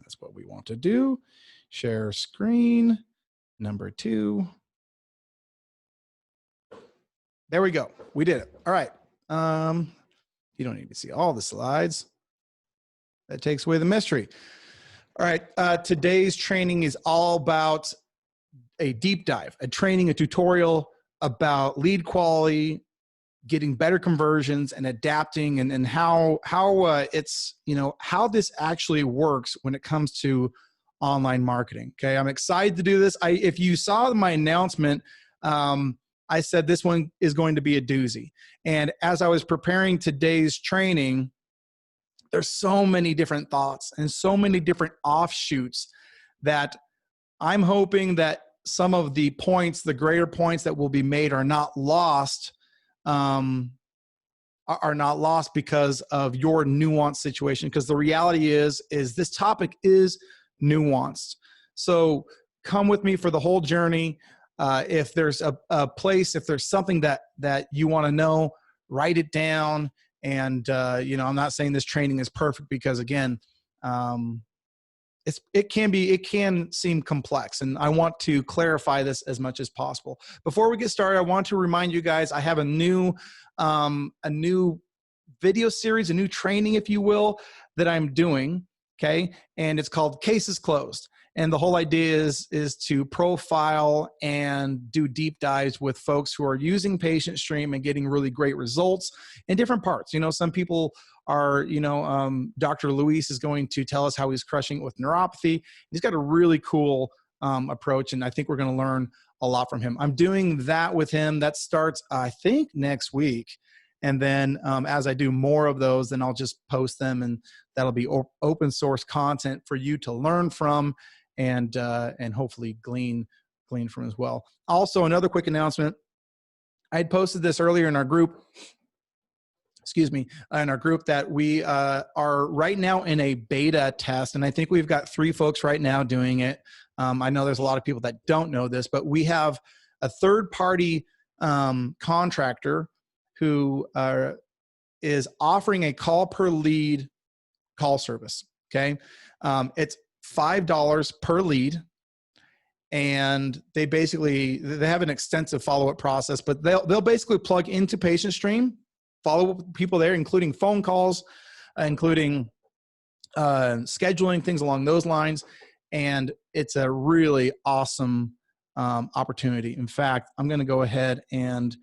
That's what we want to do. Share screen, number 2. There we go. We did it. All right. You don't need to see all the slides. That takes away the mystery. All right. Today's training is all about a deep dive, a training, a tutorial about lead quality, getting better conversions and adapting, and how it's, how this actually works when it comes to online marketing. Okay. I'm excited to do this. If you saw my announcement, I said this one is going to be a doozy. And as I was preparing today's training, there's so many different thoughts and so many different offshoots that I'm hoping that some of the points, the greater points that will be made, are not lost, because of your nuanced situation. Because the reality is this topic is nuanced. So come with me for the whole journey. If there's a place, if there's something that you want to know, write it down. And I'm not saying this training is perfect, because again, it can seem complex, and I want to clarify this as much as possible. Before we get started, I want to remind you guys, I have a new video series, a new training, if you will, that I'm doing. Okay. And it's called Cases Closed. And the whole idea is to profile and do deep dives with folks who are using PatientStream and getting really great results in different parts. Some people are, Dr. Luis is going to tell us how he's crushing it with neuropathy. He's got a really cool approach, and I think we're going to learn a lot from him. I'm doing that with him. That starts, I think, next week. And then as I do more of those, then I'll just post them, and that'll be open source content for you to learn from, and hopefully glean from as well. Also, another quick announcement. I had posted this earlier in our group, in our group, that we are right now in a beta test, and I think we've got 3 folks right now doing it. I know there's a lot of people that don't know this, but we have a third-party contractor who is offering a call per lead call service. Okay. It's $5 per lead. And they have an extensive follow-up process, but they'll basically plug into PatientStream, follow up with people there, including phone calls, including scheduling, things along those lines. And it's a really awesome opportunity. In fact, I'm going to go ahead, and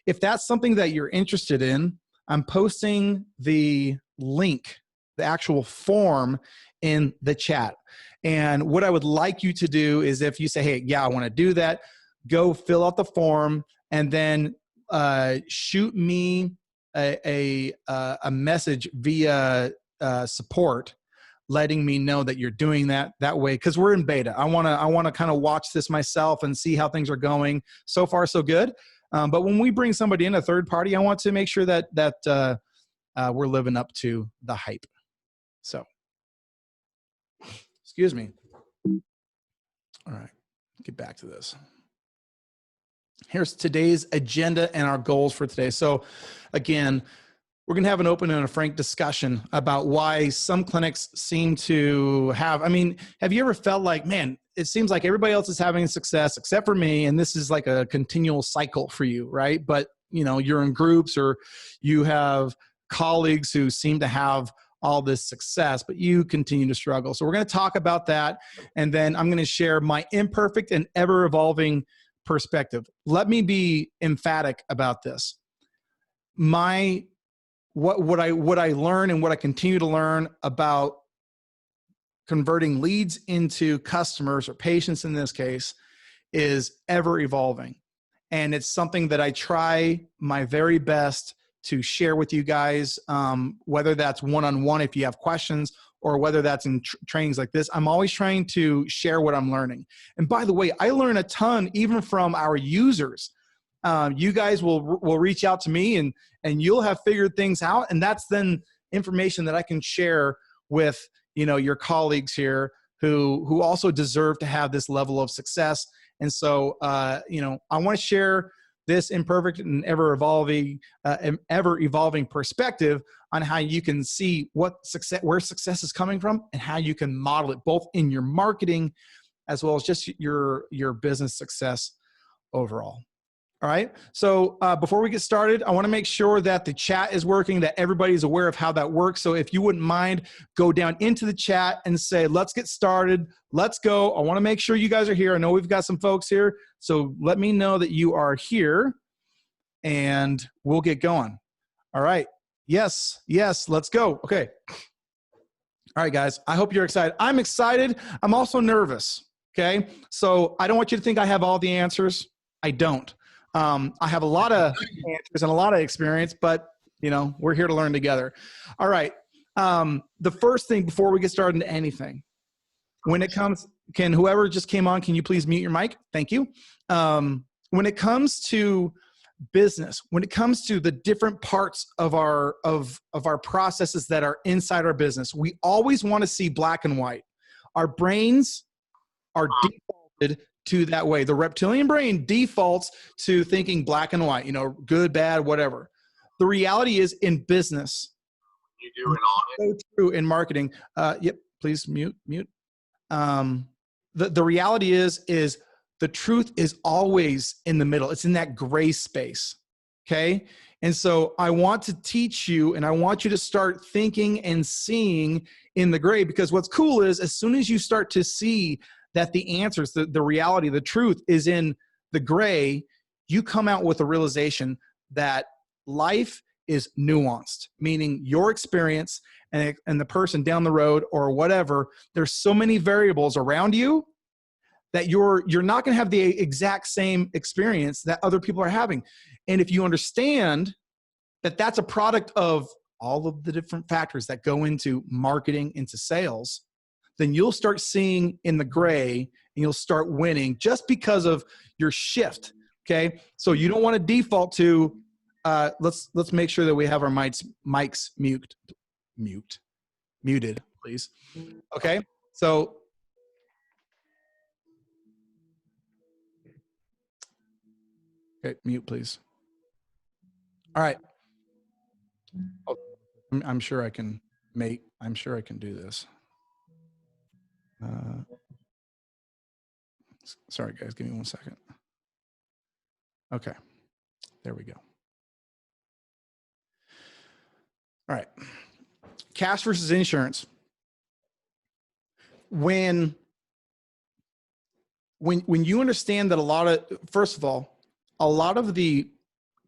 if that's something that you're interested in, I'm posting the link, the actual form, in the chat. And what I would like you to do is, if you say, hey, yeah, I want to do that, go fill out the form, and then shoot me a message via support, letting me know that you're doing that way, because we're in beta. I want to kind of watch this myself and see how things are going. So far, so good. But when we bring somebody in, a third party, I want to make sure that we're living up to the hype. So, excuse me. All right, get back to this. Here's today's agenda and our goals for today. So again, we're going to have an open and a frank discussion about why some clinics seem to have, have you ever felt like, man, it seems like everybody else is having success except for me, and this is like a continual cycle for you, right? But you're in groups, or you have colleagues who seem to have all this success, but you continue to struggle. So we're going to talk about that, and then I'm going to share my imperfect and ever-evolving perspective. Let me be emphatic about this. What I learn and what I continue to learn about converting leads into customers, or patients in this case, is ever evolving. And it's something that I try my very best to share with you guys, whether that's one-on-one if you have questions, or whether that's in trainings like this. I'm always trying to share what I'm learning. And by the way, I learn a ton even from our users. You guys will reach out to me, and you'll have figured things out, and that's then information that I can share with your colleagues here who also deserve to have this level of success. And so I want to share this imperfect and ever evolving perspective on how you can see where success is coming from and how you can model it both in your marketing as well as just your business success overall. All right. So before we get started, I want to make sure that the chat is working, that everybody's aware of how that works. So if you wouldn't mind, go down into the chat and say, let's get started. Let's go. I want to make sure you guys are here. I know we've got some folks here. So let me know that you are here and we'll get going. All right. Yes. Yes. Let's go. Okay. All right, guys. I hope you're excited. I'm excited. I'm also nervous. Okay. So I don't want you to think I have all the answers. I don't. I have a lot of answers and a lot of experience, but you know, we're here to learn together. All right. The first thing before we get started into anything, when it comes, whoever just came on, can you please mute your mic? Thank you. When it comes to business, when it comes to the different parts of our processes that are inside our business, we always want to see black and white. Our brains are defaulted to that way. The reptilian brain defaults to thinking black and white, you know, good, bad, whatever. The reality is in business, you do an audit. so true in marketing. Yep, please mute. The reality is the truth is always in the middle. It's in that gray space. Okay. And so I want to teach you, and I want you to start thinking and seeing in the gray, because what's cool is as soon as you start to see that the answers, the reality, the truth is in the gray, you come out with a realization that life is nuanced, meaning your experience and the person down the road or whatever, there's so many variables around you that you're not going to have the exact same experience that other people are having. And if you understand that that's a product of all of the different factors that go into marketing, into sales, then you'll start seeing in the gray and you'll start winning just because of your shift. Okay. So you don't want to default to, let's make sure that we have our mics muted, please. Okay. So, okay, mute, please. All right. I'm sure I can do this. Sorry, guys, give me 1 second. Okay, there we go. All right, cash versus insurance. When you understand that first of all, a lot of the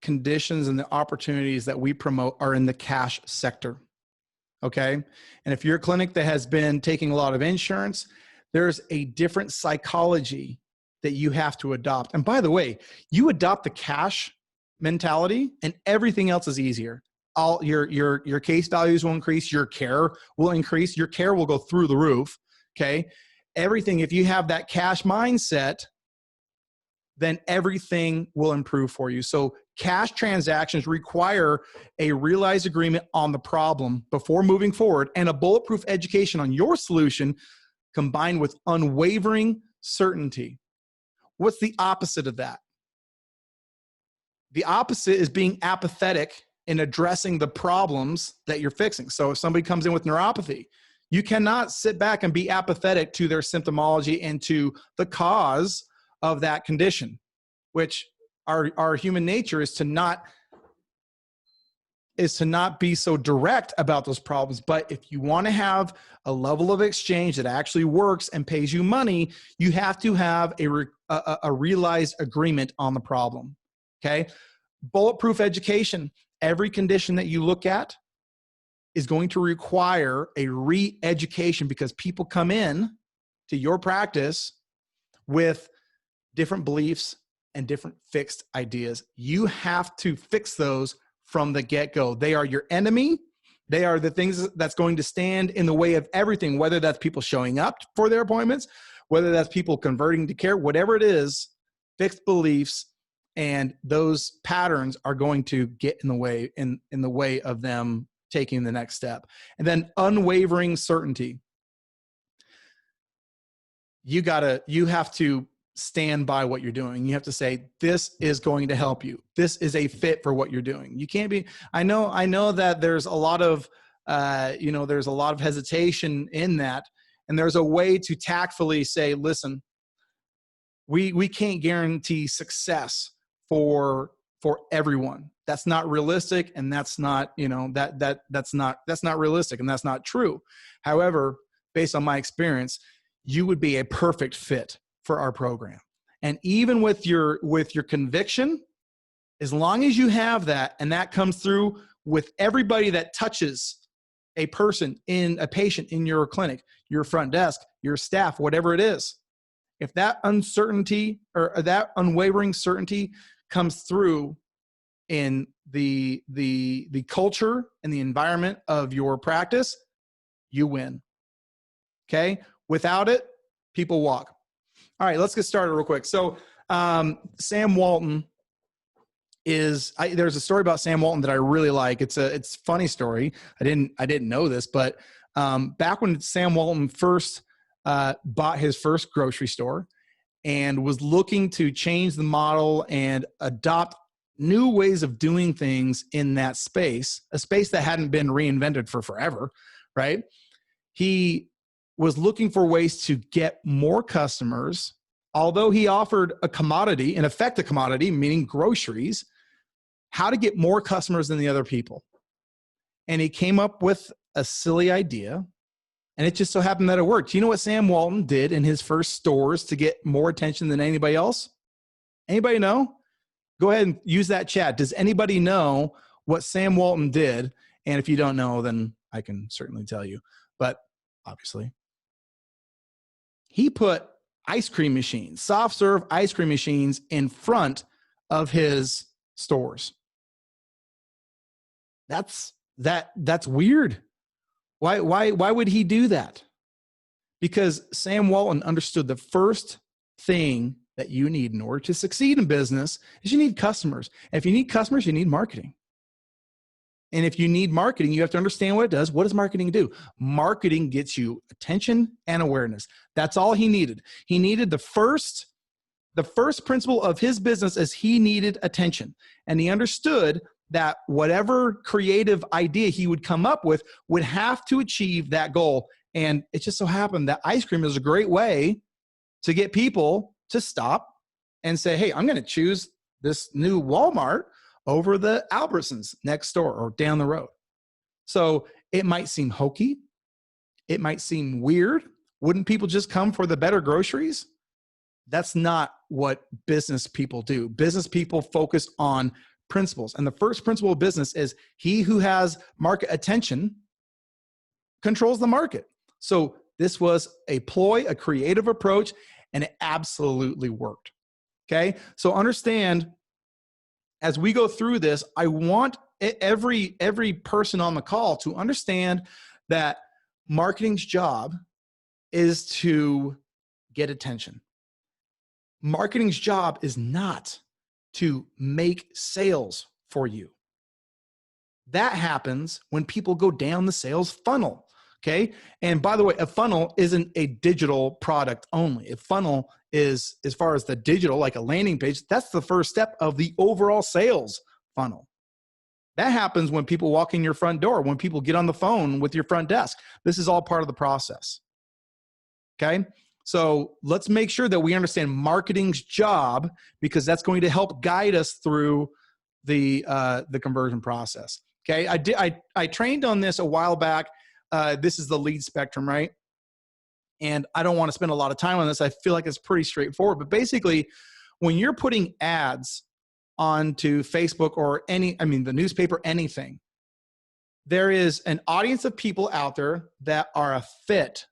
conditions and the opportunities that we promote are in the cash sector. Okay. And if you're a clinic that has been taking a lot of insurance, there's a different psychology that you have to adopt. And by the way, you adopt the cash mentality and everything else is easier. All your case values will increase, your care will increase, your care will go through the roof. Okay. Everything, if you have that cash mindset, then everything will improve for you. So cash transactions require a realized agreement on the problem before moving forward and a bulletproof education on your solution combined with unwavering certainty. What's the opposite of that? The opposite is being apathetic in addressing the problems that you're fixing. So if somebody comes in with neuropathy, you cannot sit back and be apathetic to their symptomology and to the cause of that condition, which our human nature is to not be so direct about those problems. But if you want to have a level of exchange that actually works and pays you money, you have to have a realized agreement on the problem. Okay. Bulletproof education. Every condition that you look at is going to require a re-education because people come in to your practice with different beliefs and different fixed ideas. You have to fix those from the get-go. They are your enemy. They are the things that's going to stand in the way of everything, whether that's people showing up for their appointments, whether that's people converting to care, whatever it is, fixed beliefs and those patterns are going to get in the way of them taking the next step. And then unwavering certainty. You have to stand by what you're doing. You have to say, this is going to help you. This is a fit for what you're doing. You can't be, I know that there's a lot of, there's a lot of hesitation in that. And there's a way to tactfully say, listen, we can't guarantee success for everyone. That's not realistic. And that's not, that's not realistic, and that's not true. However, based on my experience, you would be a perfect fit for our program. And even with your conviction, as long as you have that, and that comes through with everybody that touches a patient in your clinic, your front desk, your staff, whatever it is, if that uncertainty or that unwavering certainty comes through in the culture and the environment of your practice, you win. Okay? Without it, people walk. All right, let's get started real quick. So Sam Walton there's a story about Sam Walton that I really like. It's a funny story. I didn't know this, but back when Sam Walton first bought his first grocery store and was looking to change the model and adopt new ways of doing things in that space, a space that hadn't been reinvented for forever, right? He was looking for ways to get more customers, although he offered a commodity, in effect a commodity, meaning groceries, how to get more customers than the other people. And he came up with a silly idea, and it just so happened that it worked. You know what Sam Walton did in his first stores to get more attention than anybody else? Anybody know? Go ahead and use that chat. Does anybody know what Sam Walton did? And if you don't know, then I can certainly tell you. But obviously, he put ice cream machines, soft serve ice cream machines in front of his stores. That's weird. Why would he do that? Because Sam Walton understood the first thing that you need in order to succeed in business is you need customers. And if you need customers, you need marketing. And if you need marketing, you have to understand what it does. What does marketing do? Marketing gets you attention and awareness. That's all he needed. He needed the first principle of his business is he needed attention. And he understood that whatever creative idea he would come up with would have to achieve that goal. And it just so happened that ice cream is a great way to get people to stop and say, hey, I'm going to choose this new Walmart over the Albertsons next door or down the road. So it might seem hokey. It might seem weird. Wouldn't people just come for the better groceries? That's not what business people do. Business people focus on principles. And the first principle of business is he who has market attention controls the market. So this was a ploy, a creative approach, and it absolutely worked. Okay. So understand, as we go through this, I want every person on the call to understand that marketing's job is to get attention. Marketing's job is not to make sales for you. That happens when people go down the sales funnel. Okay. And by the way, a funnel isn't a digital product only. A funnel is, as far as the digital, like a landing page, that's the first step of the overall sales funnel. That happens when people walk in your front door, when people get on the phone with your front desk. This is all part of the process. Okay. So let's make sure that we understand marketing's job, because that's going to help guide us through the conversion process. Okay. I trained on this a while back. This is the lead spectrum, right? And I don't want to spend a lot of time on this. I feel like it's pretty straightforward, but basically when you're putting ads onto Facebook or the newspaper, anything, there is an audience of people out there that are a fit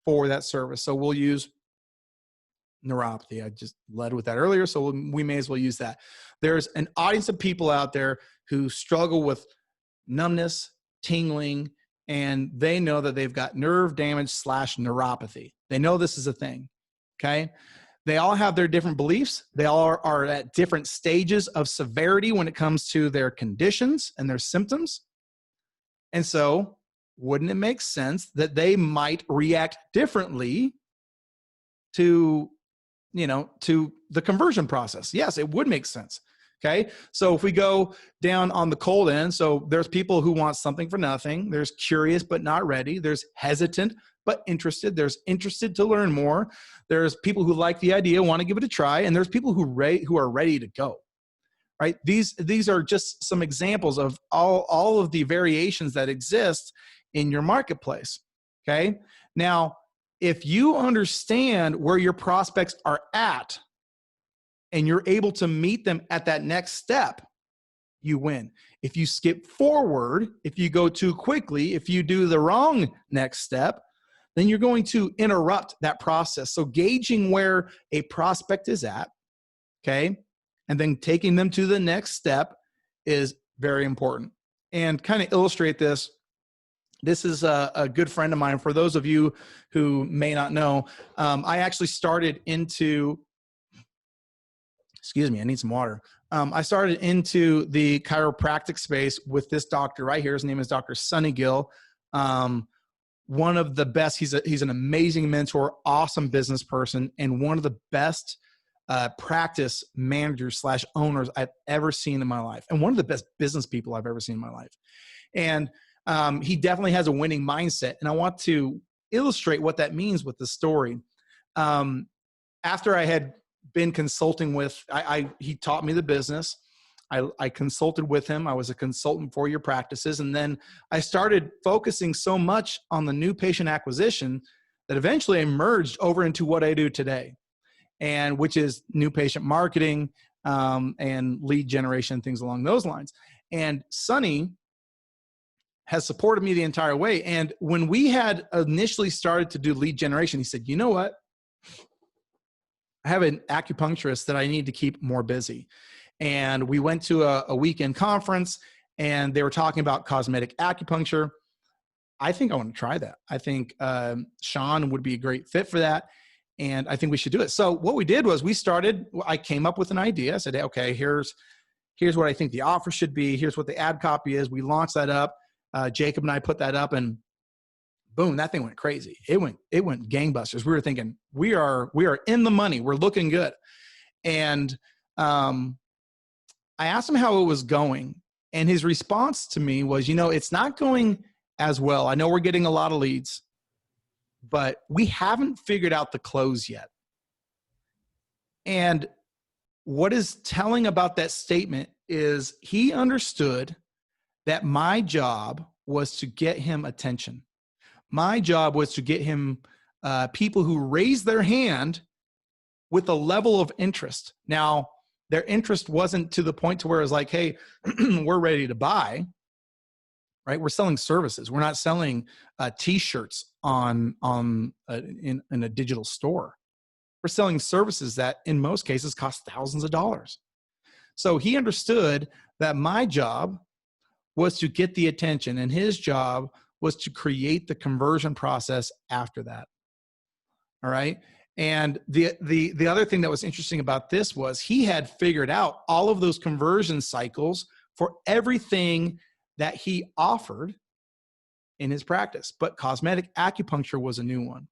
for that service. So we'll use neuropathy. I just led with that earlier, so we may as well use that. There's an audience of people out there who struggle with numbness, tingling, and they know that they've got nerve damage / neuropathy. They know this is a thing, okay? They all have their different beliefs. They all are at different stages of severity when it comes to their conditions and their symptoms. And so wouldn't it make sense that they might react differently to to the conversion process. Yes, it would make sense. Okay. So if we go down on the cold end, so there's people who want something for nothing. There's curious, but not ready. There's hesitant, but interested. There's interested to learn more. There's people who like the idea, want to give it a try. And there's people who are ready to go, right? These are just some examples of all of the variations that exist in your marketplace. Okay. Now, if you understand where your prospects are at, and you're able to meet them at that next step, you win. If you skip forward, if you go too quickly, if you do the wrong next step, then you're going to interrupt that process. So gauging where a prospect is at, okay, and then taking them to the next step is very important. And kind of illustrate this, this is a good friend of mine. For those of you who may not know, I actually started into excuse me, I need some water. I started into the chiropractic space with this doctor right here. His name is Dr. Sonny Gill. One of the best, he's an amazing mentor, awesome business person, and one of the best practice managers / owners I've ever seen in my life. And one of the best business people I've ever seen in my life. And he definitely has a winning mindset. And I want to illustrate what that means with the story. After I had been consulting with, he taught me the business. I consulted with him. I was a consultant for your practices. And then I started focusing so much on the new patient acquisition that eventually I merged over into what I do today, and which is new patient marketing and lead generation, things along those lines. And Sonny has supported me the entire way. And when we had initially started to do lead generation, he said, you know what? I have an acupuncturist that I need to keep more busy. And we went to a weekend conference and they were talking about cosmetic acupuncture. I think I want to try that. I think Sean would be a great fit for that. And I think we should do it. So what we did was I came up with an idea. I said, hey, okay, here's what I think the offer should be. Here's what the ad copy is. We launched that up. Jacob and I put that up, and boom, that thing went crazy. It went gangbusters. We were thinking, we are in the money. We're looking good. And I asked him how it was going. And his response to me was, it's not going as well. I know we're getting a lot of leads, but we haven't figured out the close yet. And what is telling about that statement is he understood that my job was to get him attention. My job was to get him people who raise their hand with a level of interest. Now, their interest wasn't to the point to where it's like, hey, we're ready to buy, right? We're selling services. We're not selling T-shirts in a digital store. We're selling services that in most cases cost thousands of dollars. So he understood that my job was to get the attention, and his job was to create the conversion process after that. All right. And the other thing that was interesting about this was he had figured out all of those conversion cycles for everything that he offered in his practice, but cosmetic acupuncture was a new one.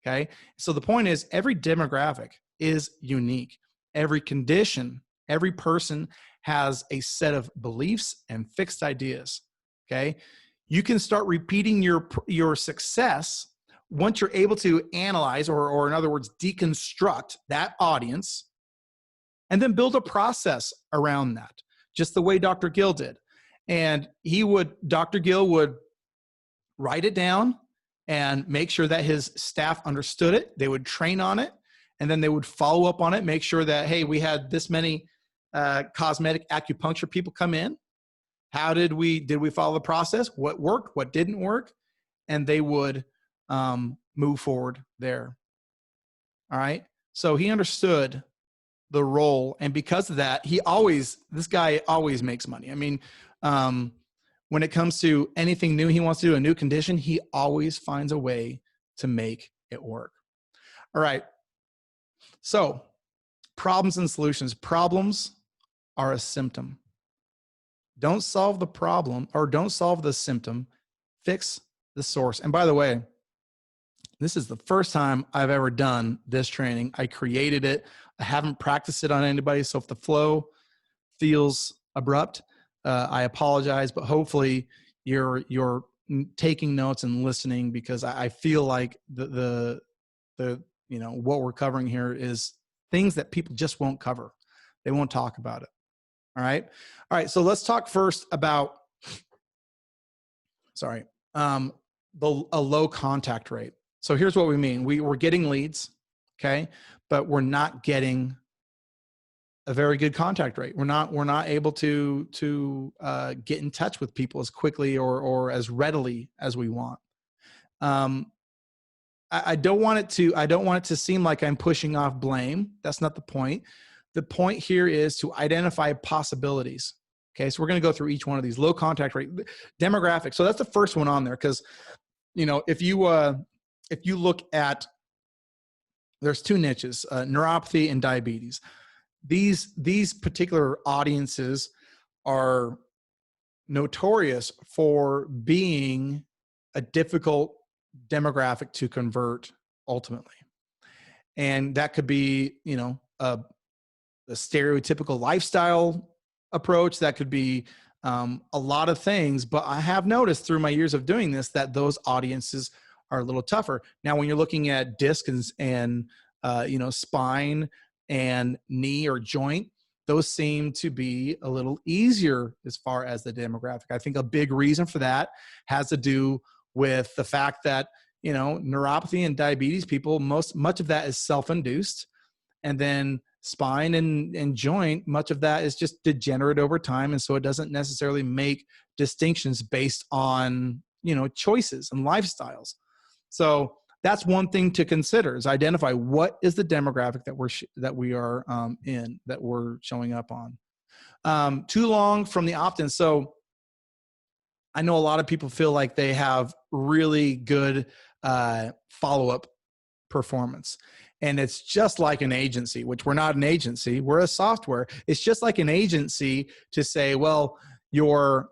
Okay. So the point is, every demographic is unique. Every condition, every person has a set of beliefs and fixed ideas. Okay. You can start repeating your success once you're able to analyze, or in other words, deconstruct that audience, and then build a process around that, just the way Dr. Gill did. And Dr. Gill would write it down and make sure that his staff understood it. They would train on it, and then they would follow up on it, make sure that, hey, we had this many cosmetic acupuncture people come in. How did we follow the process? What worked? What didn't work? And they would move forward there. All right. So he understood the role. And because of that, this guy always makes money. I mean, when it comes to anything new he wants to do, a new condition, he always finds a way to make it work. All right. So problems and solutions. Problems are a symptom. Don't solve the problem, or don't solve the symptom, fix the source. And by the way, This is the first time I've ever done this training. I created it. I haven't practiced it on anybody. So if the flow feels abrupt, I apologize, but hopefully you're taking notes and listening, because I feel like the what we're covering here is things that people just won't cover. They won't talk about it. All right. So let's talk first about, a low contact rate. So here's what we mean. We're getting leads, okay, but we're not getting a very good contact rate. We're not able to get in touch with people as quickly or as readily as we want. I don't want it to seem like I'm pushing off blame. That's not the point. The point here is to identify possibilities. Okay, so we're going to go through each one of these. Low contact rate, demographic. So that's the first one on there, because if you look at, there's two niches, neuropathy and diabetes. These particular audiences are notorious for being a difficult demographic to convert ultimately. And that could be, a stereotypical lifestyle approach. That could be a lot of things, but I have noticed through my years of doing this that those audiences are a little tougher. Now, when you're looking at disc and spine and knee or joint, those seem to be a little easier as far as the demographic. I think a big reason for that has to do with the fact that, neuropathy and diabetes people, much of that is self-induced. And then spine and joint, much of that is just degenerate over time. And so it doesn't necessarily make distinctions based on, choices and lifestyles. So that's one thing to consider, is identify what is the demographic that we are that we're showing up on. Too long from the opt-in. So I know a lot of people feel like they have really good follow-up performance. And it's just like an agency, which we're not an agency. We're a software. It's just like an agency to say, well, you're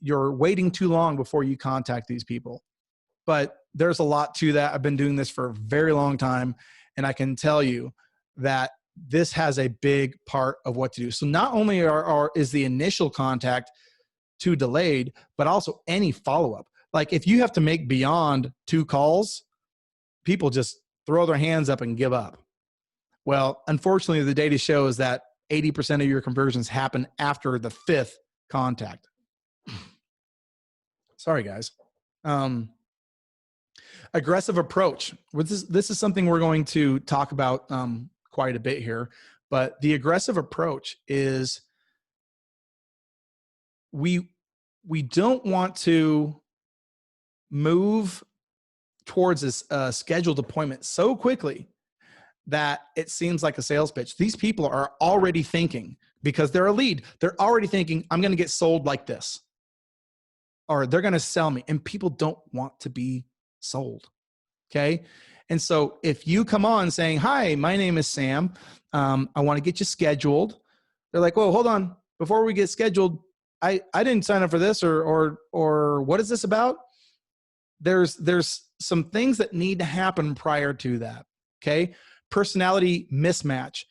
waiting too long before you contact these people. But there's a lot to that. I've been doing this for a very long time, and I can tell you that this has a big part of what to do. So not only is the initial contact too delayed, but also any follow-up. Like if you have to make beyond 2 calls, people just throw their hands up and give up. Well, unfortunately, the data shows that 80% of your conversions happen after the 5th contact. Sorry, guys. Aggressive approach. This is something we're going to talk about quite a bit here, but the aggressive approach is we don't want to move towards this scheduled appointment so quickly that it seems like a sales pitch. These people are already thinking, because they're a lead, they're already thinking, I'm going to get sold like this, or they're going to sell me. And people don't want to be sold. Okay. And so if you come on saying, hi, my name is Sam. I want to get you scheduled. They're like, whoa, hold on. Before we get scheduled, I didn't sign up for this, or what is this about? There's some things that need to happen prior to that. Okay. Personality mismatch.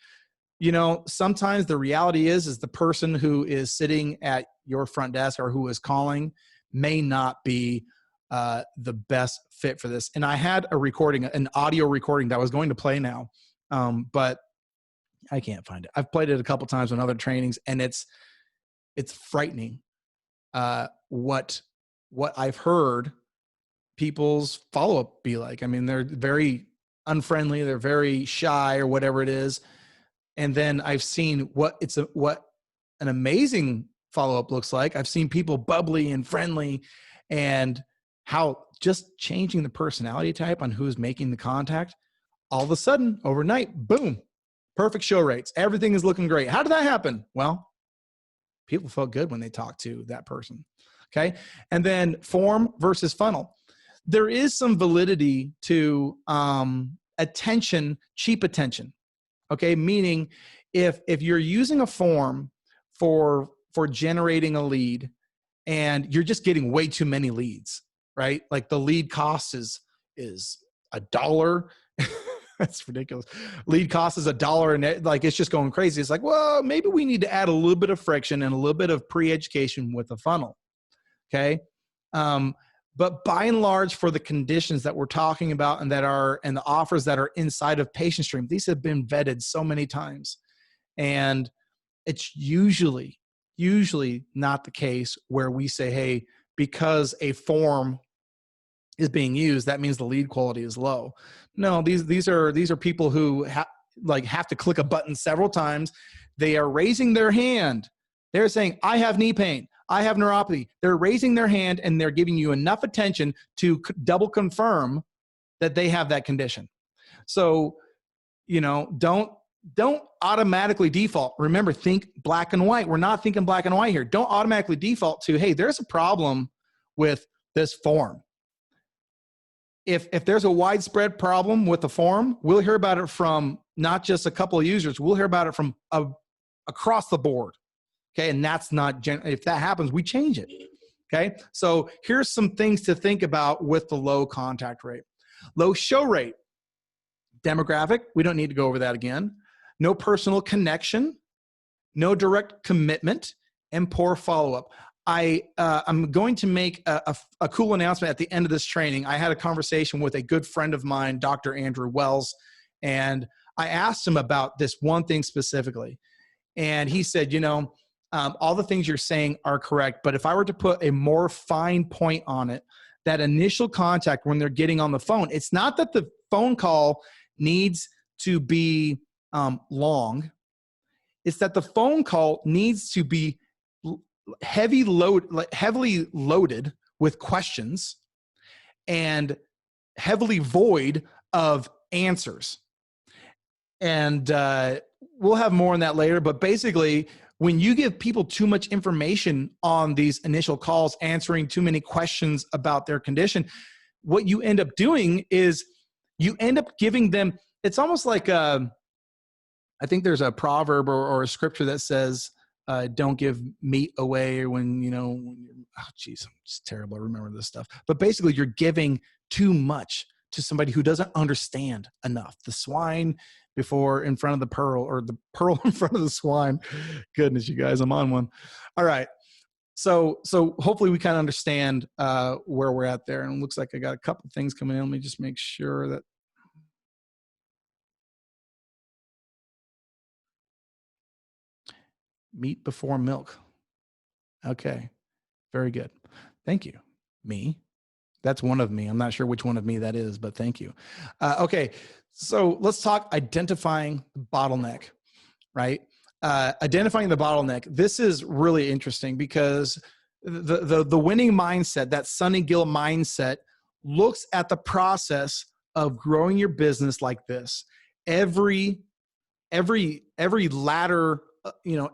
Sometimes the reality is the person who is sitting at your front desk or who is calling may not be the best fit for this. And I had an audio recording that I was going to play now, but I can't find it. I've played it a couple times on other trainings, and it's frightening what I've heard people's follow-up be like. I mean, they're very unfriendly, they're very shy, or whatever it is. And then I've seen what an amazing follow-up looks like. I've seen people bubbly and friendly, and how just changing the personality type on who's making the contact, all of a sudden, overnight, boom, perfect show rates. Everything is looking great. How did that happen? Well, people felt good when they talked to that person. Okay. And then form versus funnel. There is some validity to attention, cheap attention. Okay. Meaning if you're using a form for generating a lead and you're just getting way too many leads, right? Like the lead cost is $1. That's ridiculous. Lead cost is $1, and like it's just going crazy. It's like, well, maybe we need to add a little bit of friction and a little bit of pre-education with the funnel. Okay. But by and large, for the conditions that we're talking about and the offers that are inside of Patient Stream, these have been vetted so many times. And it's usually not the case where we say, hey, because a form is being used, that means the lead quality is low. No, these are people who have to click a button several times. They are raising their hand. They're saying, I have knee pain. I have neuropathy. They're raising their hand and they're giving you enough attention to double confirm that they have that condition. So, don't automatically default. Remember, think black and white. We're not thinking black and white here. Don't automatically default to, hey, there's a problem with this form. If there's a widespread problem with the form, we'll hear about it from not just a couple of users. We'll hear about it from across the board. Okay, and that's not, if that happens, we change it. Okay, so here's some things to think about with the low contact rate. Low show rate. Demographic, we don't need to go over that again. No personal connection, no direct commitment, and poor follow-up. I'm going to make a cool announcement at the end of this training. I had a conversation with a good friend of mine, Dr. Andrew Wells, and I asked him about this one thing specifically. And he said, all the things you're saying are correct, but if I were to put a more fine point on it, that initial contact when they're getting on the phone, it's not that the phone call needs to be long. It's that the phone call needs to be heavily loaded with questions and heavily void of answers. And we'll have more on that later, but basically, when you give people too much information on these initial calls, answering too many questions about their condition, what you end up doing is you end up giving them, it's almost like, I think there's a proverb or a scripture that says, don't give meat away when, oh geez, I'm just terrible. I remember this stuff. But basically you're giving too much to somebody who doesn't understand enough. The swine before in front of the pearl, or the pearl in front of the swine. Goodness, you guys, I'm on one. All right. So hopefully we kind of understand where we're at there. And it looks like I got a couple things coming in. Let me just make sure that. Meat before milk. Okay. Very good. Thank you. Me. That's one of me. I'm not sure which one of me that is, but thank you. Okay. So let's talk identifying the bottleneck, right? Identifying the bottleneck. This is really interesting because the winning mindset, that Sunny Gill mindset, looks at the process of growing your business like this. Every ladder,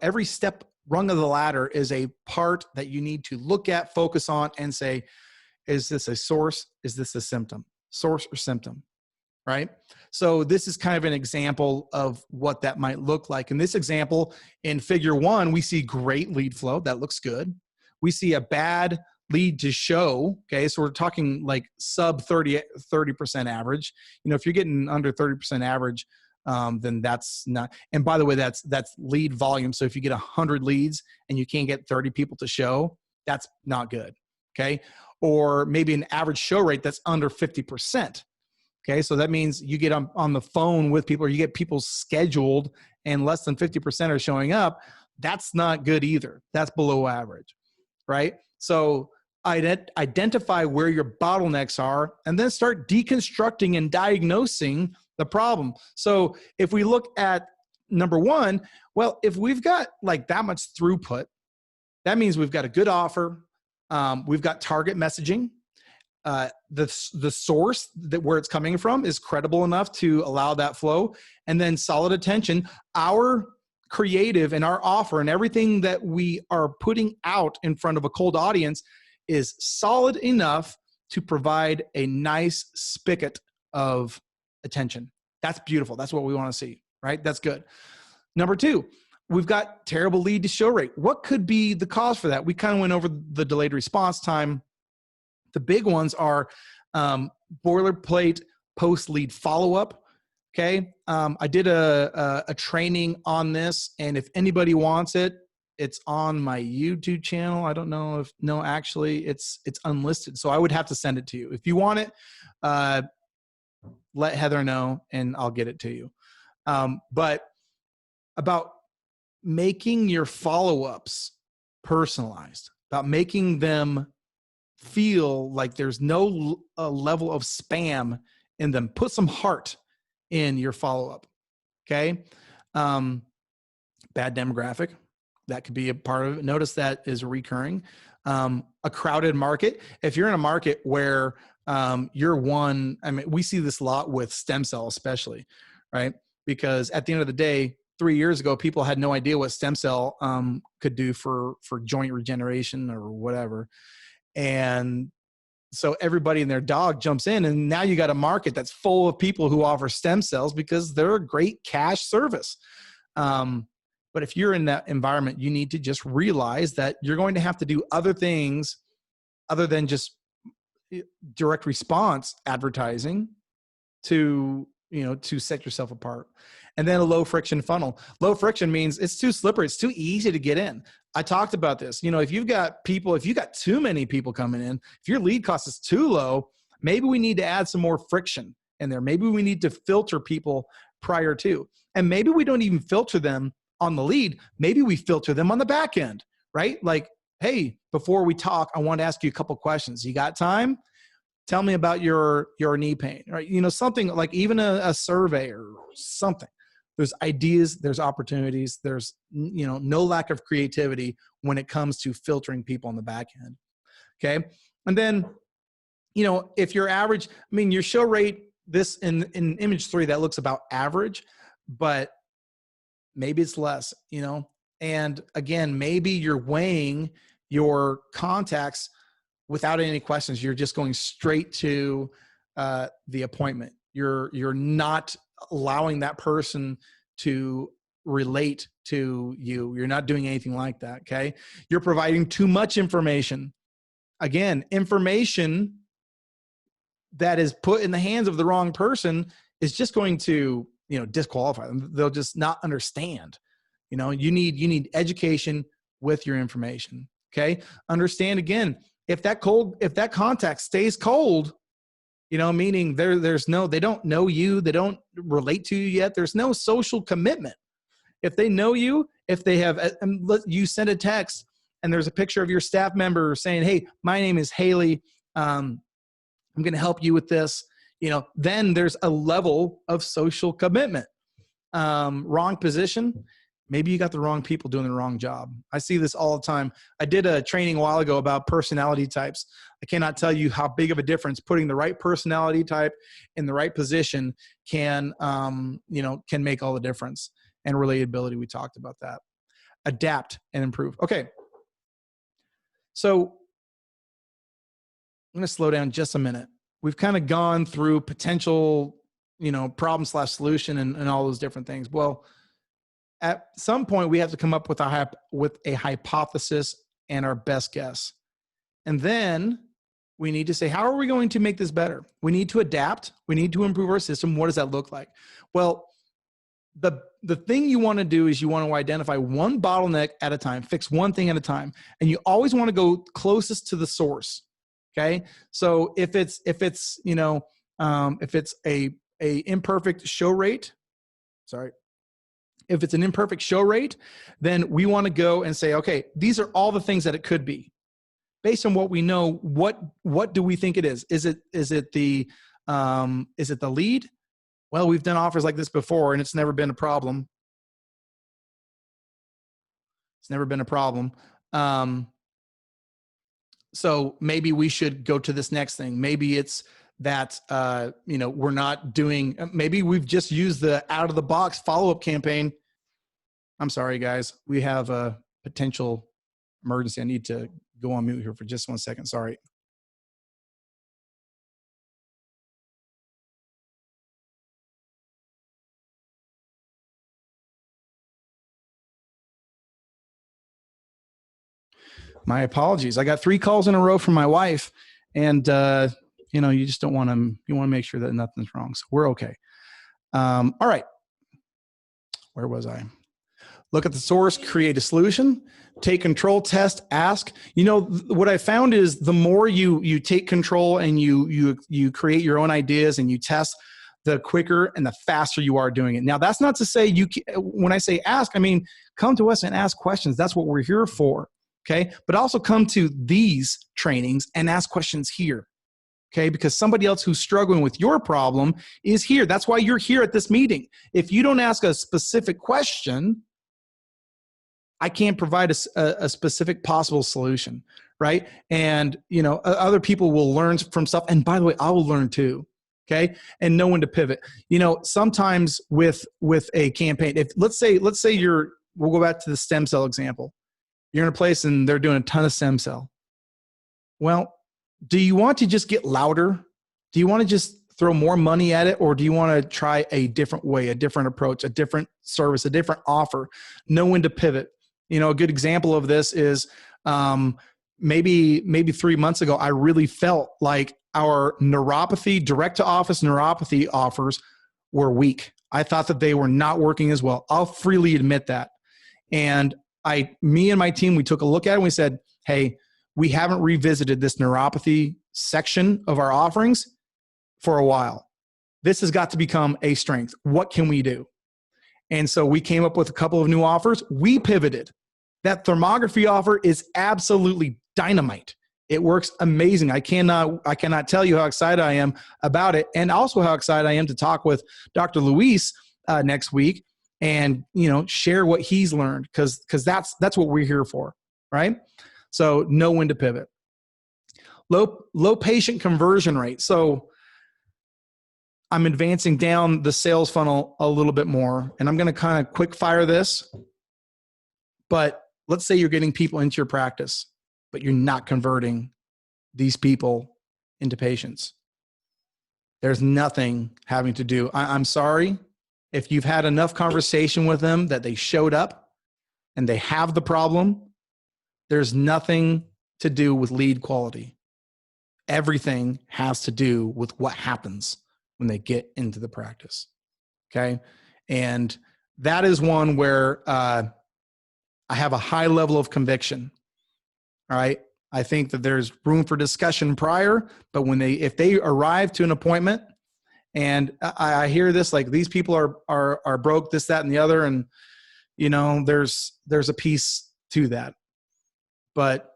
every step rung of the ladder is a part that you need to look at, focus on, and say, is this a source? Is this a symptom? Source or symptom, right? So this is kind of an example of what that might look like. In this example, in figure 1, we see great lead flow. That looks good. We see a bad lead to show. Okay. So we're talking like sub 30% average. If you're getting under 30% average, then that's not, and by the way, that's lead volume. So if you get 100 leads and you can't get 30 people to show, that's not good. Okay. Or maybe an average show rate that's under 50%. Okay. So that means you get on the phone with people, or you get people scheduled and less than 50% are showing up. That's not good either. That's below average. Right. So identify where your bottlenecks are and then start deconstructing and diagnosing the problem. So if we look at number 1, well, if we've got like that much throughput, that means we've got a good offer. We've got target messaging. The source that where it's coming from is credible enough to allow that flow, and then solid attention. Our creative and our offer and everything that we are putting out in front of a cold audience is solid enough to provide a nice spigot of attention. That's beautiful. That's what we want to see, right? That's good. Number 2, we've got terrible lead to show rate. What could be the cause for that? We kind of went over the delayed response time. The big ones are boilerplate post-lead follow-up. Okay. I did a training on this, and if anybody wants it, it's on my YouTube channel. I don't know if, no, actually it's unlisted. So I would have to send it to you. If you want it, let Heather know and I'll get it to you. But about making your follow-ups personalized, about making them feel like there's no level of spam in them. Put some heart in your follow-up. Okay. Bad demographic. That could be a part of it. Notice that is recurring. A crowded market. If you're in a market where you're one, I mean, we see this a lot with stem cell, especially, right? Because at the end of the day, 3 years ago, people had no idea what stem cell could do for joint regeneration or whatever. And so everybody and their dog jumps in, and now you got a market that's full of people who offer stem cells because they're a great cash service. But if you're in that environment, you need to just realize that you're going to have to do other things other than just direct response advertising to, you know, to set yourself apart. And then a low friction funnel. Low friction means it's too slippery. It's too easy to get in. I talked about this. You know, if you've got people, if you got too many people coming in, if your lead cost is too low, maybe we need to add some more friction in there. Maybe we need to filter people prior to, and maybe we don't even filter them on the lead. Maybe we filter them on the back end, right? Like, hey, before we talk, I want to ask you a couple questions. You got time? Tell me about your knee pain, right? You know, something like even a survey or something. There's ideas, there's opportunities, there's, you know, no lack of creativity when it comes to filtering people on the back end. Okay. And then, you know, if you're average, I mean, your show rate, this in image 3, that looks about average, but maybe it's less, you know? And again, maybe you're weighing your contacts without any questions. You're just going straight to the appointment. You're not allowing that person to relate to you. You're not doing anything like that. Okay. You're providing too much information. Again, information that is put in the hands of the wrong person is just going to, you know, disqualify them. They'll just not understand. You know, you need education with your information. Okay. Understand again, if that contact stays cold, you know, meaning there's no, they don't know you, they don't relate to you yet, there's no social commitment. If they know you, if they have, you send a text and there's a picture of your staff member saying, hey, my name is Haley, I'm going to help you with this, you know, then there's a level of social commitment. Wrong position. Maybe you got the wrong people doing the wrong job. I see this all the time. I did a training a while ago about personality types. I cannot tell you how big of a difference putting the right personality type in the right position can, you know, can make all the difference. And relatability, we talked about that. Adapt and improve. Okay. So I'm going to slow down just a minute. We've kind of gone through potential, you know, problem/solution and all those different things. Well, at some point we have to come up with a hypothesis and our best guess. And then we need to say, how are we going to make this better? We need to adapt. We need to improve our system. What does that look like? Well, the thing you want to do is you want to identify one bottleneck at a time, fix one thing at a time. And you always want to go closest to the source. Okay. So if it's, you know, if it's a imperfect show rate, if it's an imperfect show rate, then we want to go and say, okay, these are all the things that it could be. Based on what we know, what do we think it is? Is it the lead? Well, we've done offers like this before and it's never been a problem. It's never been a problem. So maybe we should go to this next thing. Maybe it's that, you know, we're not doing, maybe we've just used the out of the box follow-up campaign. I'm sorry, guys. We have a potential emergency. I need to go on mute here for just 1 second. Sorry. My apologies. I got 3 calls in a row from my wife, and you just don't want to, you want to make sure that nothing's wrong. So we're okay. All right. Where was I? Look at the source, create a solution, take control, test, ask. What I found is the more you take control and you create your own ideas and you test, the quicker and the faster you are doing it. Now, that's not to say when I say ask, I mean, come to us and ask questions. That's what we're here for. Okay. But also come to these trainings and ask questions here. Okay. Because somebody else who's struggling with your problem is here. That's why you're here at this meeting. If you don't ask a specific question, I can't provide a specific possible solution, right? And, other people will learn from stuff. And by the way, I will learn too, okay? And know when to pivot. Sometimes with a campaign, if let's say we'll go back to the stem cell example. You're in a place and they're doing a ton of stem cell. Well, do you want to just get louder? Do you want to just throw more money at it? Or do you want to try a different way, a different approach, a different service, a different offer? Know when to pivot. A good example of this is maybe 3 months ago, I really felt like our neuropathy, direct to office neuropathy offers were weak. I thought that they were not working as well. I'll freely admit that. And me and my team, we took a look at it and we said, hey, we haven't revisited this neuropathy section of our offerings for a while. This has got to become a strength. What can we do? And so we came up with a couple of new offers. We pivoted. That thermography offer is absolutely dynamite. It works amazing. I cannot tell you how excited I am about it, and also how excited I am to talk with Dr. Luis next week and share what he's learned, because that's what we're here for, right? So know when to pivot. Low patient conversion rate. So I'm advancing down the sales funnel a little bit more, and I'm going to kind of quick fire this. But let's say you're getting people into your practice, but you're not converting these people into patients. There's nothing having to do. I'm sorry if you've had enough conversation with them that they showed up and they have the problem. There's nothing to do with lead quality. Everything has to do with what happens when they get into the practice. Okay. And that is one where I have a high level of conviction. All right. I think that there's room for discussion prior, but if they arrive to an appointment and I hear this, like, these people are broke, this, that, and the other. And, there's a piece to that. But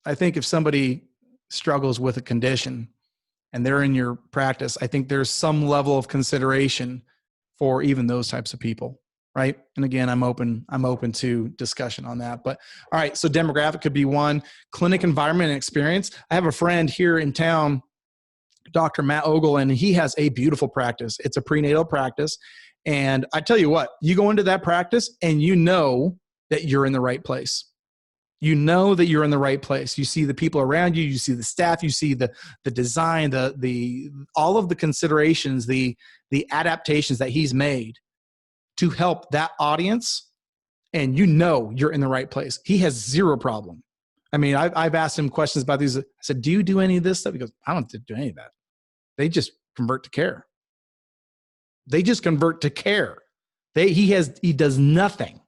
I think if somebody struggles with a condition and they're in your practice, I think there's some level of consideration for even those types of people. Right. And again, I'm open to discussion on that. But all right. So demographic could be one. Clinic environment and experience. I have a friend here in town, Dr. Matt Ogle, and he has a beautiful practice. It's a prenatal practice. And I tell you what, you go into that practice and you know that you're in the right place. You know that you're in the right place. You see the people around you, you see the staff, you see the design, the all of the considerations, the adaptations that he's made to help that audience, and you're in the right place. He has zero problem. I mean, I've asked him questions about these. I said, do you do any of this stuff? He goes, I don't do any of that. They just convert to care. They just convert to care. He does nothing.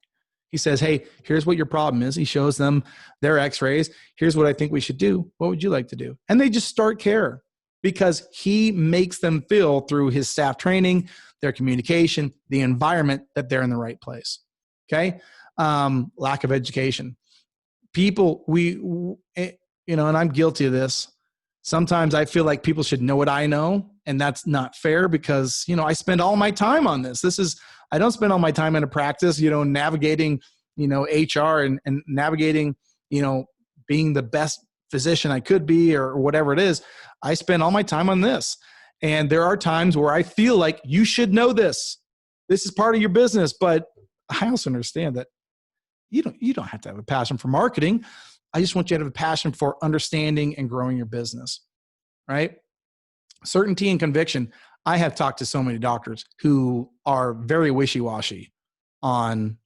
He says, hey, here's what your problem is. He shows them their x-rays. Here's what I think we should do. What would you like to do? And they just start care because he makes them feel through his staff training, their communication, the environment, that they're in the right place. Okay. Lack of education. People, and I'm guilty of this. Sometimes I feel like people should know what I know, and that's not fair because, I spend all my time on this. I don't spend all my time in a practice, navigating, HR and navigating, being the best physician I could be or whatever it is. I spend all my time on this. And there are times where I feel like you should know this. This is part of your business, but I also understand that you don't have to have a passion for marketing. I just want you to have a passion for understanding and growing your business, right? Certainty and conviction. I have talked to so many doctors who are very wishy-washy on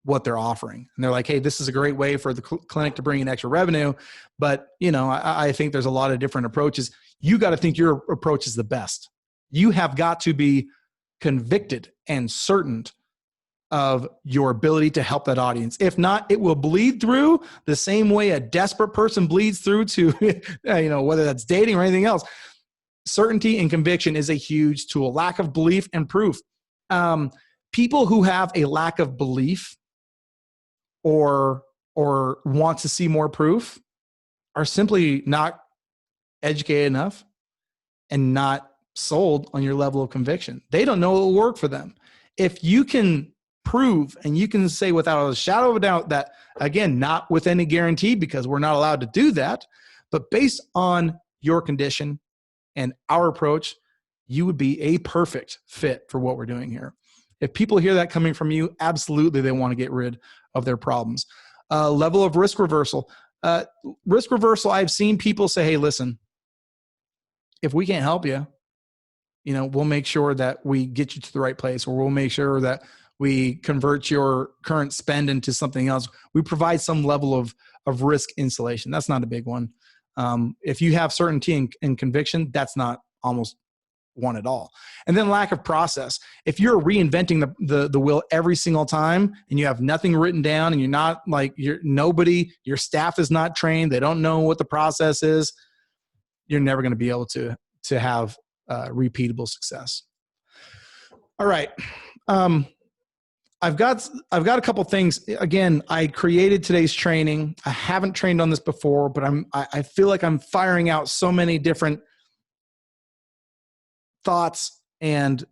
what they're offering. And they're like, hey, this is a great way for the clinic to bring in extra revenue. But, I think there's a lot of different approaches. You got to think your approach is the best. You have got to be convicted and certain of your ability to help that audience. If not, it will bleed through the same way a desperate person bleeds through to, whether that's dating or anything else. Certainty and conviction is a huge tool. Lack of belief and proof. People who have a lack of belief or want to see more proof are simply not educated enough and not sold on your level of conviction. They don't know it will work for them. If you can prove and you can say without a shadow of a doubt that, again, not with any guarantee because we're not allowed to do that, but based on your condition and our approach, you would be a perfect fit for what we're doing here. If people hear that coming from you, absolutely they want to get rid of their problems. Level of risk reversal. Risk reversal, I've seen people say, hey, listen, if we can't help you, we'll make sure that we get you to the right place, or we'll make sure that we convert your current spend into something else. We provide some level of risk insulation. That's not a big one. If you have certainty and conviction, that's not almost one at all. And then lack of process. If you're reinventing the wheel every single time and you have nothing written down and you're not like your staff is not trained, they don't know what the process is, you're never going to be able to have repeatable success. All right. I've got a couple things. Again, I created today's training. I haven't trained on this before, but I feel like I'm firing out so many different thoughts and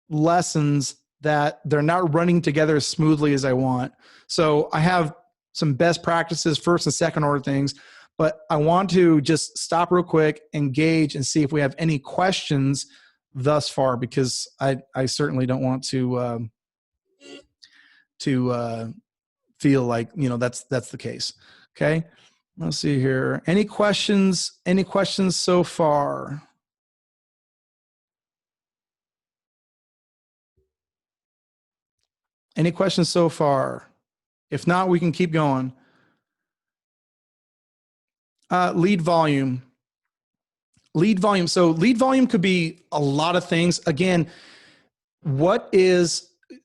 lessons that they're not running together as smoothly as I want. So I have some best practices, first and second order things, but I want to just stop real quick, engage, and see if we have any questions thus far, because I certainly don't want to feel like, that's the case. Okay. Let's see here. Any questions so far? Any questions so far? If not, we can keep going. Lead volume. So lead volume could be a lot of things. Again, here's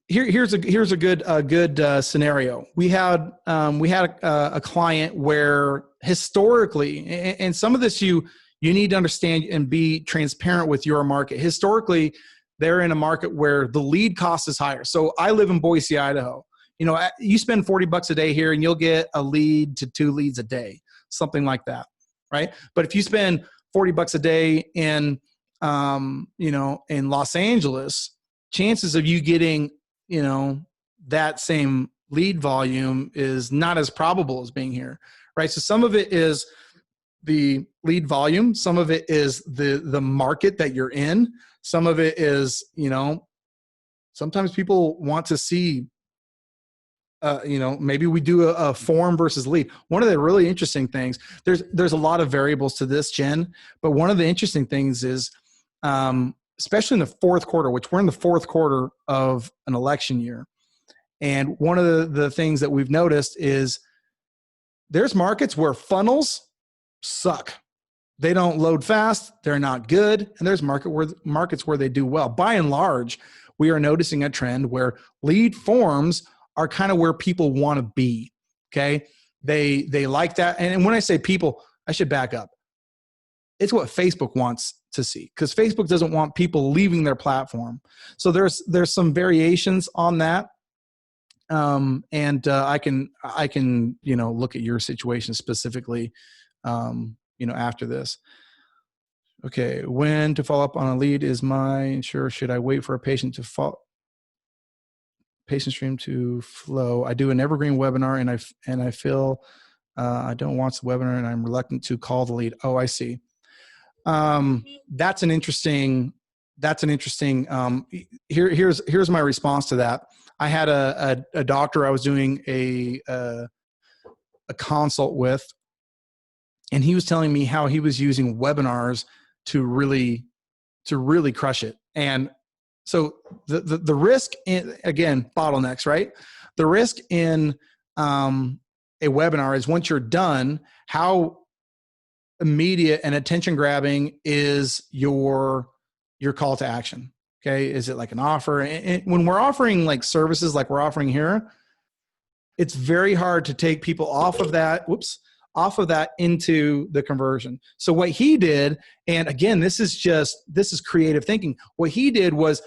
a good scenario. We had a client where historically, and some of this you need to understand and be transparent with your market. Historically, they're in a market where the lead cost is higher. So I live in Boise, Idaho. You spend $40 a day here and you'll get a lead to 2 leads a day, something like that, right? But if you spend $40 a day in Los Angeles, chances of you getting, that same lead volume is not as probable as being here, right? So some of it is the lead volume. Some of it is the market that you're in. Some of it is, sometimes people want to see, maybe we do a form versus lead. One of the really interesting things, there's a lot of variables to this, Jen, but one of the interesting things is, especially in the fourth quarter, which we're in the fourth quarter of an election year. And one of the things that we've noticed is there's markets where funnels suck. They don't load fast. They're not good. And there's markets where they do well. By and large, we are noticing a trend where lead forms are kind of where people want to be. Okay. They like that. And when I say people, I should back up. It's what Facebook wants to see, because Facebook doesn't want people leaving their platform. So there's some variations on that. I can, look at your situation specifically, after this. Okay. When to follow up on a lead is sure. Should I wait for a patient stream to flow? I do an evergreen webinar and I feel, I don't want the webinar and I'm reluctant to call the lead. Oh, I see. That's an interesting, here's my response to that. I had a doctor I was doing a consult with, and he was telling me how he was using webinars to really crush it. And So the risk in, again, bottlenecks, right? The risk in a webinar is once you're done, how immediate and attention grabbing is your call to action. Okay. Is it like an offer? And when we're offering like services like we're offering here, it's very hard to take people off of that, off of that into the conversion. So what he did, and again, this is creative thinking. What he did was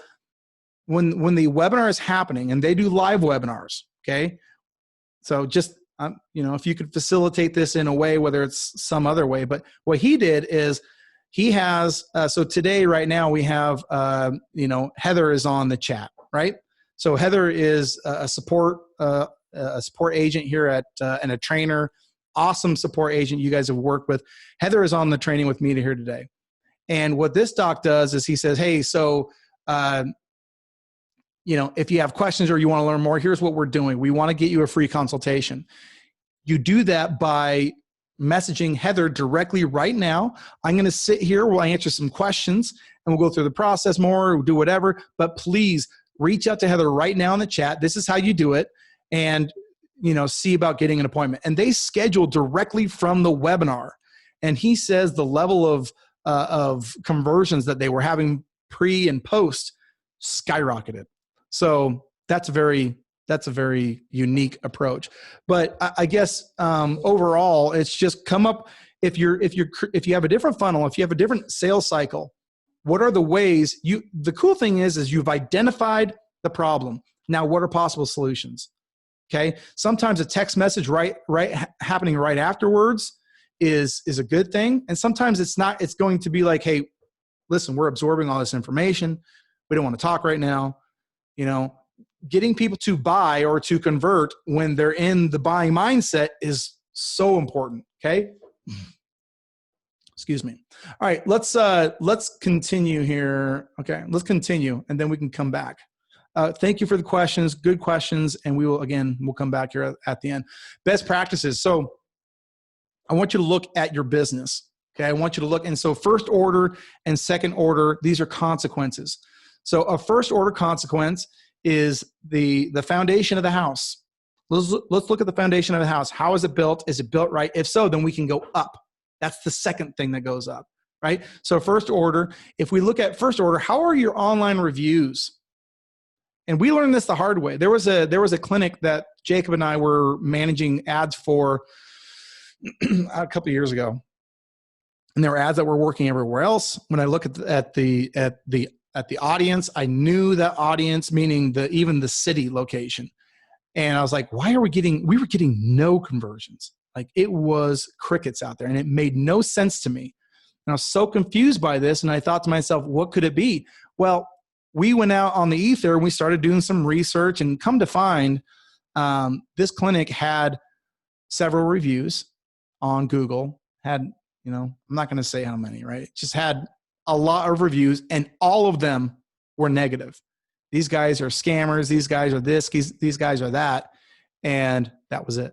when the webinar is happening, and they do live webinars, okay? So just, if you could facilitate this in a way, whether it's some other way, but what he did is he has, so today, right now, we have, Heather is on the chat, right? So Heather is a support agent here at, and a trainer, awesome support agent you guys have worked with. Heather is on the training with me here today. And what this doc does is he says, hey, so, if you have questions or you want to learn more, here's what we're doing. We want to get you a free consultation. You do that by messaging Heather directly right now. I'm going to sit here, we'll answer some questions, and we'll go through the process more, we'll do whatever. But please reach out to Heather right now in the chat. This is how you do it. And, see about getting an appointment. And they schedule directly from the webinar. And he says the level of conversions that they were having pre and post skyrocketed. So that's a very unique approach. But I guess overall, it's just come up, if you have a different funnel, if you have a different sales cycle, what are the ways the cool thing is you've identified the problem. Now, what are possible solutions? Okay. Sometimes a text message happening right afterwards is a good thing. And sometimes it's not. It's going to be like, hey, listen, we're absorbing all this information. We don't want to talk right now. Getting people to buy or to convert when they're in the buying mindset is so important. Okay. Excuse me. All right, let's continue here. Okay, let's continue, and then we can come back. Thank you for the questions, good questions, and we'll come back here at the end. Best practices. So I want you to look at your business. Okay, I want you to look, and so first order and second order, these are consequences. So a first order consequence is the foundation of the house. Let's look at the foundation of the house. How is it built? Is it built right? If so, then we can go up. That's the second thing that goes up, right? So first order, if we look at first order, how are your online reviews? And we learned this the hard way. There was a clinic that Jacob and I were managing ads for a couple of years ago. And there were ads that were working everywhere else. When I look at the audience, I knew that audience, meaning even the city location. And I was like, we were getting no conversions. Like, it was crickets out there, and it made no sense to me. And I was so confused by this, and I thought to myself, what could it be? Well, we went out on the ether and we started doing some research, and come to find this clinic had several reviews on Google, I'm not going to say how many, right? It just had a lot of reviews, and all of them were negative. These guys are scammers. These guys are this. These guys are that. And that was it.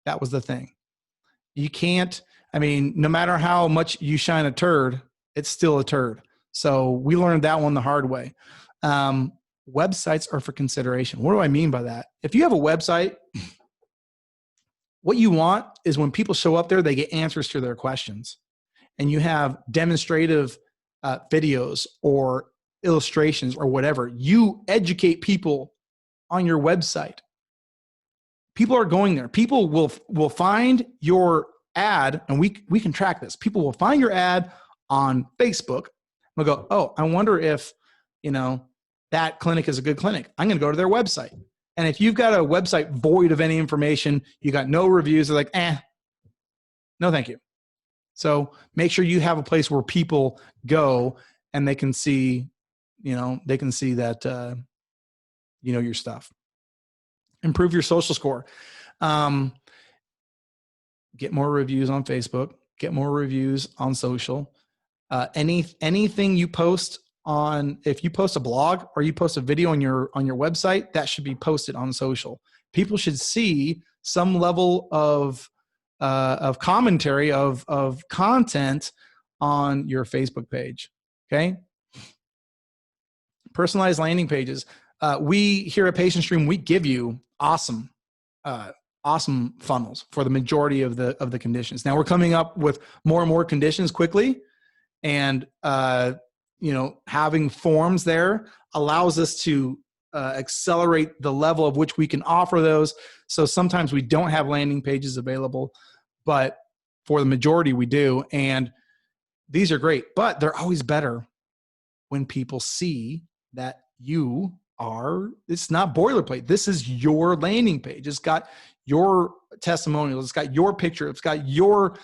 That was the thing. You can't, no matter how much you shine a turd, it's still a turd. So we learned that one the hard way. Websites are for consideration. What do I mean by that? If you have a website, what you want is when people show up there, they get answers to their questions. And you have demonstrative videos or illustrations or whatever. You educate people on your website. People are going there. People will find your ad, and we can track this. People will find your ad on Facebook. They'll go, oh, I wonder if, that clinic is a good clinic. I'm going to go to their website. And if you've got a website void of any information, you got no reviews, they're like, no, thank you. So make sure you have a place where people go and they can see, that, your stuff. Improve your social score. Get more reviews on Facebook. Get more reviews on social. Anything you post on, if you post a blog or you post a video on your website, that should be posted on social. People should see some level of commentary of content on your Facebook page. Okay. Personalized landing pages. We here at Patient Stream, we give you awesome funnels for the majority of the conditions. Now we're coming up with more and more conditions quickly, and having forms there allows us to accelerate the level of which we can offer those. So sometimes we don't have landing pages available, but for the majority we do. And these are great, but they're always better when people see that it's not boilerplate. This is your landing page. It's got your testimonials. It's got your picture. It's got your,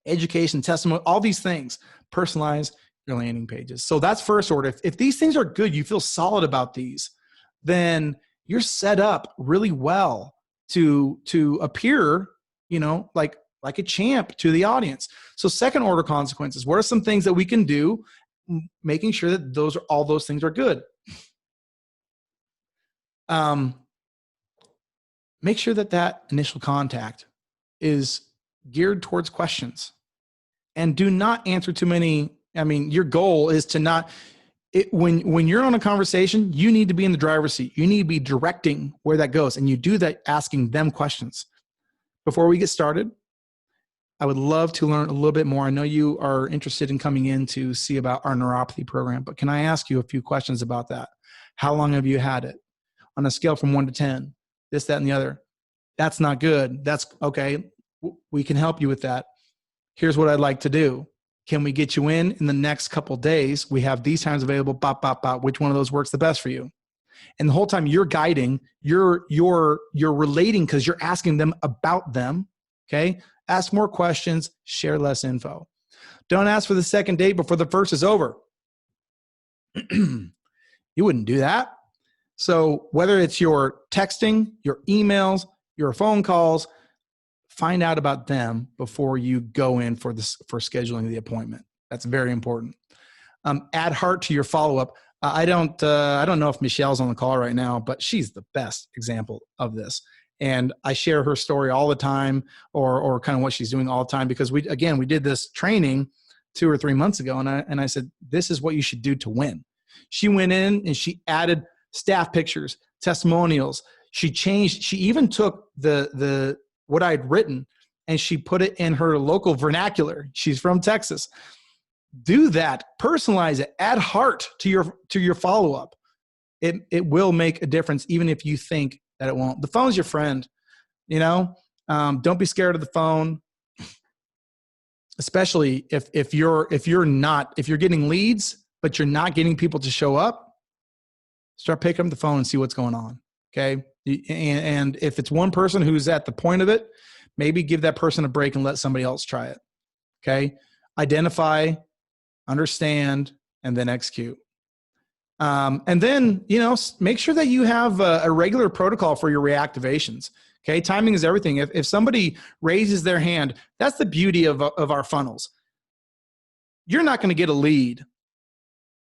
education, testimony, all these things. Personalize your landing pages. So that's first order. If these things are good, you feel solid about these, then you're set up really well to appear, like a champ to the audience. So second order consequences. What are some things that we can do, making sure that all those things are good? Make sure that initial contact is geared towards questions, and do not answer too many. Your goal is to not, when you're on a conversation, you need to be in the driver's seat. You need to be directing where that goes. And you do that asking them questions. Before we get started, I would love to learn a little bit more. I know you are interested in coming in to see about our neuropathy program, but can I ask you a few questions about that? How long have you had it? On a scale from 1 to 10, this, that, and the other. That's not good. That's okay. We can help you with that. Here's what I'd like to do. Can we get you in the next couple of days? We have these times available, which one of those works the best for you? And the whole time you're guiding, you're relating, because you're asking them about them. Okay. Ask more questions, share less info. Don't ask for the second date before the first is over. You wouldn't do that. So whether it's your texting, your emails, your phone calls, find out about them before you go in for scheduling the appointment. That's very important. Add heart to your follow-up. I don't know if Michelle's on the call right now, but she's the best example of this. And I share her story all the time, or kind of what she's doing all the time, because we did this training 2 or 3 months ago, and I said, this is what you should do to win. She went in and she added staff pictures, testimonials. She even took what I'd written and she put it in her local vernacular. She's from Texas. Do that, personalize it, add heart to your follow-up. It will make a difference, even if you think that it won't. The phone's your friend, don't be scared of the phone, especially if you're getting leads, but you're not getting people to show up. Start picking up the phone and see what's going on. Okay. And if it's one person who's at the point of it, maybe give that person a break and let somebody else try it. Okay. Identify, understand, and then execute. And then, make sure that you have a regular protocol for your reactivations. Okay. Timing is everything. If somebody raises their hand, that's the beauty of our funnels. You're not going to get a lead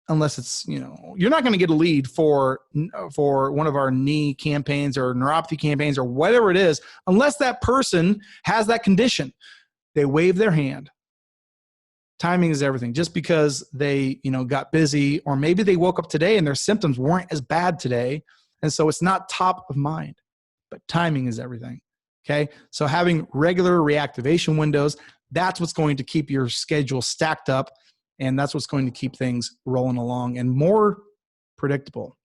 unless it's, you're not going to get a lead for one of our knee campaigns or neuropathy campaigns or whatever it is, unless that person has that condition. They wave their hand. Timing is everything. Just because they, got busy, or maybe they woke up today and their symptoms weren't as bad today, and so it's not top of mind, but timing is everything. Okay. So having regular reactivation windows, that's what's going to keep your schedule stacked up. And that's what's going to keep things rolling along and more predictable.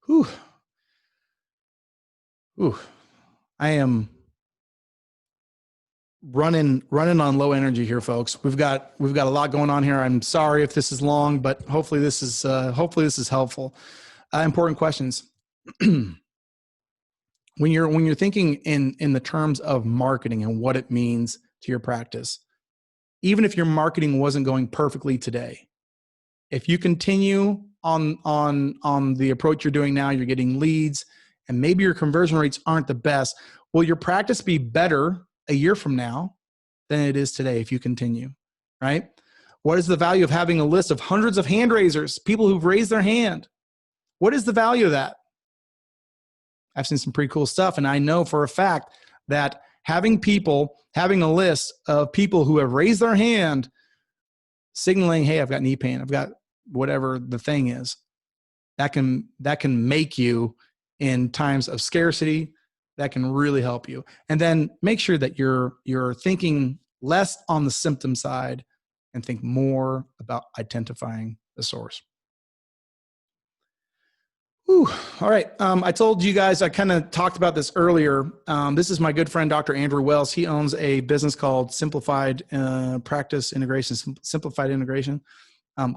Whew. I am running on low energy here, folks. We've got a lot going on here. I'm sorry if this is long, but hopefully this is helpful. Important questions. When you're thinking in the terms of marketing and what it means to your practice, even if your marketing wasn't going perfectly today, if you continue on the approach you're doing now, you're getting leads, and maybe your conversion rates aren't the best, will your practice be better a year from now than it is today if you continue, right? What is the value of having a list of hundreds of hand raisers, people who've raised their hand? What is the value of that? I've seen some pretty cool stuff, and I know for a fact that having a list of people who have raised their hand signaling, hey, I've got knee pain, I've got whatever the thing is. That can make you in times of scarcity. That can really help you. And then make sure that you're thinking less on the symptom side and think more about identifying the source. Whew. All right. I told you guys, I kind of talked about this earlier. This is my good friend, Dr. Andrew Wells. He owns a business called Simplified Practice Integration, Simplified Integration.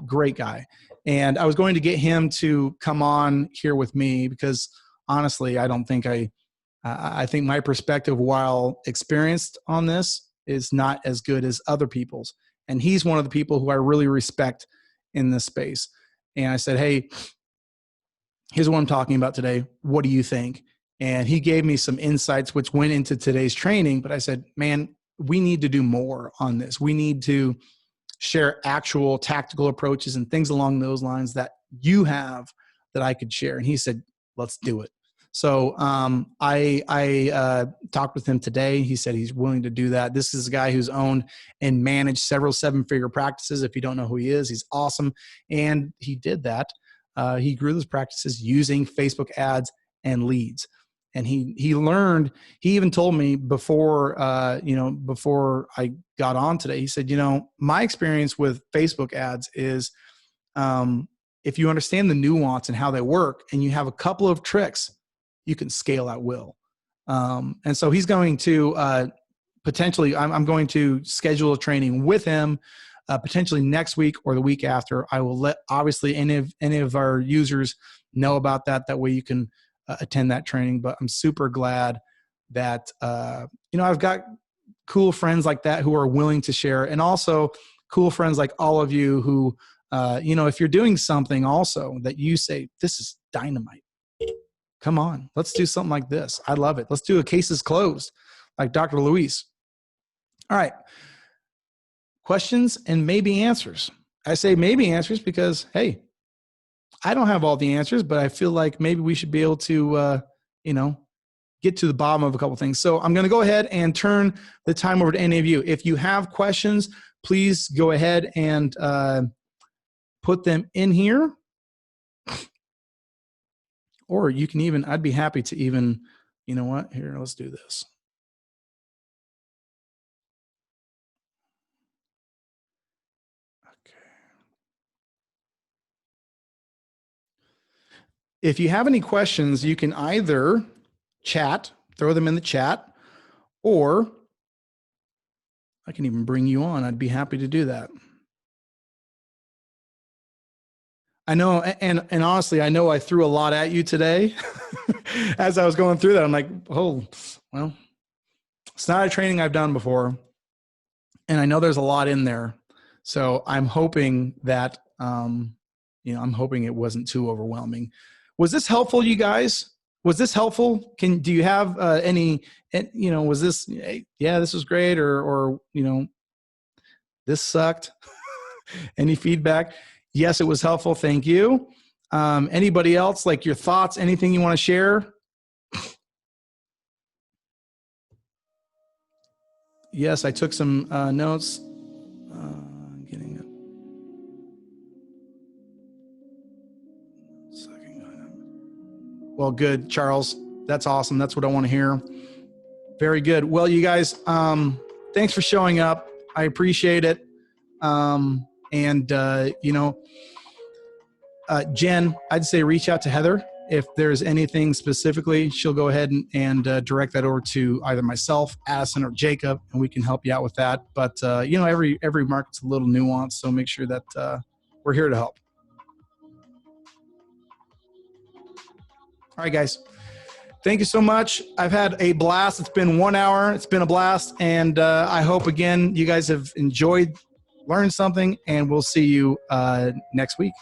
Great guy. And I was going to get him to come on here with me because honestly, I don't think I think my perspective, while experienced on this, is not as good as other people's. And he's one of the people who I really respect in this space. And I said, hey, here's what I'm talking about today. What do you think? And he gave me some insights which went into today's training. But I said, man, we need to do more on this. We need to share actual tactical approaches and things along those lines that you have that I could share. And he said, let's do it. So I talked with him today. He said he's willing to do that. This is a guy who's owned and managed several seven-figure practices. If you don't know who he is, he's awesome. And he did that. He grew those practices using Facebook ads and leads. And he learned, he even told me before, before I got on today, he said, my experience with Facebook ads is if you understand the nuance and how they work and you have a couple of tricks, you can scale at will. And so he's going to potentially, I'm going to schedule a training with him potentially next week or the week after. I will let obviously any of our users know about that. That way you can attend that training. But I'm super glad that, I've got cool friends like that who are willing to share, and also cool friends like all of you who, if you're doing something also that you say, this is dynamite, come on, let's do something like this. I love it. Let's do a cases closed like Dr. Luis. All right. Questions and maybe answers. I say maybe answers because, hey, I don't have all the answers, but I feel like maybe we should be able to, get to the bottom of a couple things. So I'm going to go ahead and turn the time over to any of you. If you have questions, please go ahead and put them in here. Or you can even, I'd be happy to even, you know what, here, let's do this. Okay. If you have any questions, you can either chat, throw them in the chat, or I can even bring you on. I'd be happy to do that. I know, and honestly, I know I threw a lot at you today. As I was going through that, I'm like, oh, well, it's not a training I've done before. And I know there's a lot in there. So I'm hoping that, I'm hoping it wasn't too overwhelming. Was this helpful, you guys? Was this helpful? Do you have any, was this, yeah, this was great, or this sucked? Any feedback? Yes, it was helpful. Thank you. Anybody else, like your thoughts, anything you want to share? Yes, I took some notes. Getting it. Well, good, Charles. That's awesome. That's what I want to hear. Very good. Well, you guys, thanks for showing up. I appreciate it. Jen, I'd say reach out to Heather. If there's anything specifically, she'll go ahead and direct that over to either myself, Addison, or Jacob, and we can help you out with that. But, every market's a little nuanced, so make sure that we're here to help. All right, guys. Thank you so much. I've had a blast. It's been 1 hour. It's been a blast. And I hope, again, you guys have enjoyed, learned something, and we'll see you next week.